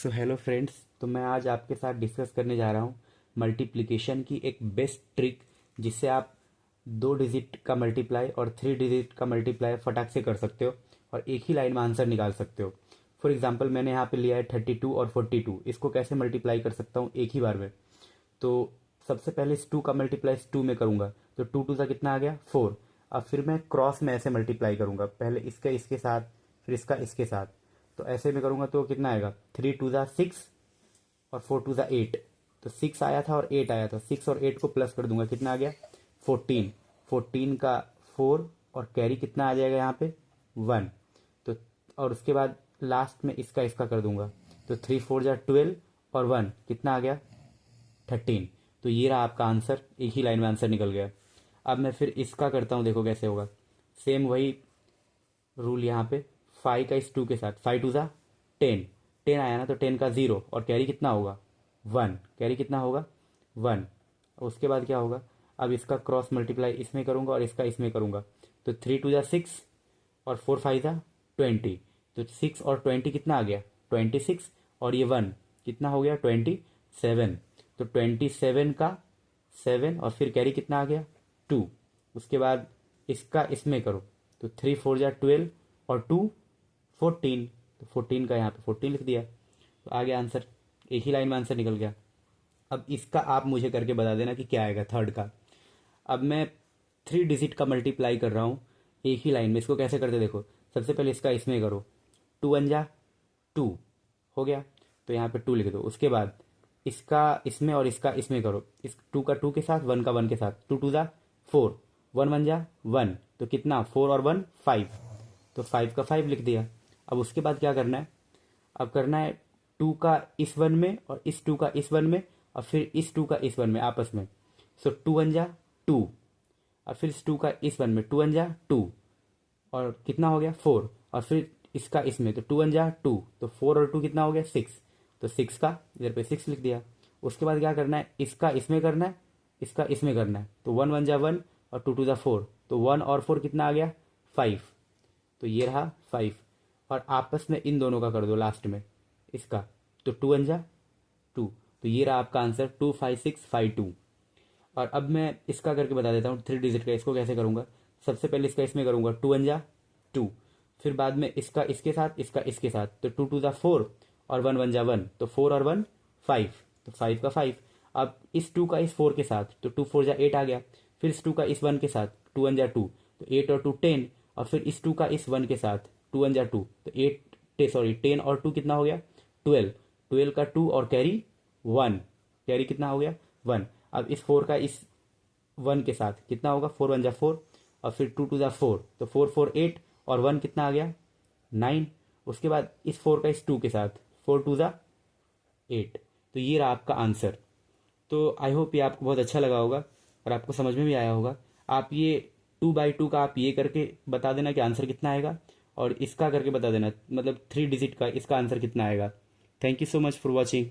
So hello friends, तो मैं आज आपके साथ डिस्कस करने जा रहा हूँ मल्टीप्लिकेशन की एक बेस्ट ट्रिक, जिससे आप 2 डिजिट का मल्टीप्लाई और 3 डिजिट का मल्टीप्लाई फटाक से कर सकते हो और एक ही लाइन में आंसर निकाल सकते हो। फॉर एग्जांपल मैंने यहाँ पे लिया है 32 और 42, इसको कैसे मल्टीप्लाई कर सकता हूँ एक ही बार में। तो सबसे पहले इस 2 का मल्टीप्लाई इस 2 में करूँगा, तो 2 का कितना आ गया 4। अब फिर मैं क्रॉस में ऐसे मल्टीप्लाई करूँगा, पहले इसका इसके साथ फिर इसका इसके साथ। तो ऐसे में करूँगा तो कितना आएगा 3 2 6 और 4 2 8। तो 6 आया था और 8 आया था, 6 और 8 को प्लस कर दूंगा, कितना आ गया 14। 14 का 4 और कैरी कितना आ जाएगा यहाँ पे 1। तो और उसके बाद लास्ट में इसका इसका कर दूंगा, तो 3 4 12 और 1 कितना आ गया 13। तो ये रहा आपका आंसर, एक ही लाइन में आंसर निकल गया। अब मैं फिर इसका करता हूँ, देखो कैसे होगा। सेम वही रूल यहाँ पे 5 का इस 2 के साथ, 5 2 10। 10 आया ना, तो 10 का 0 और कैरी कितना होगा 1। कैरी कितना होगा 1। उसके बाद क्या होगा, अब इसका क्रॉस मल्टीप्लाई इसमें करूँगा और इसका इसमें करूँगा, तो 3 2 6 और 4 5 20। तो 6 और 20 कितना आ गया 26, और ये 1 कितना हो गया 27। तो 27 का 7 और फिर कैरी कितना आ गया 2। उसके बाद इसका इसमें करो, तो 3 4 12 और 2 14। तो 14 का यहाँ पे 14 लिख दिया, तो आ गया आंसर, एक ही लाइन में आंसर निकल गया। अब इसका आप मुझे करके बता देना कि क्या आएगा थर्ड का। अब मैं 3 डिजिट का मल्टीप्लाई कर रहा हूँ एक ही लाइन में, इसको कैसे करते देखो। सबसे पहले इसका इसमें करो, 2 1 जा 2 हो गया, तो यहाँ पे 2 लिख दो। उसके बाद इसका इसमें और इसका इसमें करो, इस 2 का 2 के साथ 1 का 1 के साथ, 2 2 जा 4, 1 1 जा 1, तो कितना 4 और 1 5। तो 5 का 5 लिख दिया। अब उसके बाद क्या करना है, अब करना है 2 का इस 1 में और इस 2 का इस 1 में और फिर इस 2 का इस 1 में आपस में। सो 2 1 जा 2, और फिर इस 2 का इस 1 में 2 1 जा 2, और कितना हो गया 4, और फिर इसका इसमें, तो 2 1 जा 2, तो 4 और 2 कितना हो गया 6। तो 6 का इधर पे 6 लिख दिया। उसके बाद क्या करना है, इसका इसमें करना है, इसका इसमें करना है, तो 1 1 जा 1 और 2 2 जा 4, तो 1 और 4 कितना आ गया 5। तो ये रहा 5, और आपस में इन दोनों का कर दो लास्ट में इसका, तो 2 1 जा 2। तो ये रहा आपका आंसर 2 5 6 5 2। और अब मैं इसका करके बता देता हूँ 3 डिजिट का, इसको कैसे करूँगा। सबसे पहले इसका इसमें करूँगा, 2 1 जा 2, फिर बाद में इसका इसके साथ इसका इसके साथ, तो 2 2 जा 4 और 1 1 जा 1, तो 4 और 1 5, तो 5 का 5। अब इस 2 का इस 4 के साथ, तो 2 4 जा 8 आ गया, फिर इस 2 का इस 1 के साथ 2 1 जा 2, तो 8 और 2 10, और फिर इस 2 का इस 1 के साथ 2 1 जा 2, तो 10 और 2 कितना हो गया 12। 12 का 2 और कैरी 1, कैरी कितना हो गया 1। अब इस 4 का इस 1 के साथ कितना होगा 4 1 जा 4, और फिर 2 2 जा 4, तो 4 4 8 और 1 कितना आ गया 9। उसके बाद इस 4 का इस 2 के साथ 4 2 जा 8। तो ये रहा आपका आंसर। तो आई होप ये आपको बहुत अच्छा लगा होगा और आपको समझ में भी आया होगा। आप ये 2 बाई 2 का आप ये करके बता देना कि आंसर कितना आएगा, और इसका करके बता देना, मतलब 3 डिजिट का इसका आंसर कितना आएगा। Thank you so much for watching.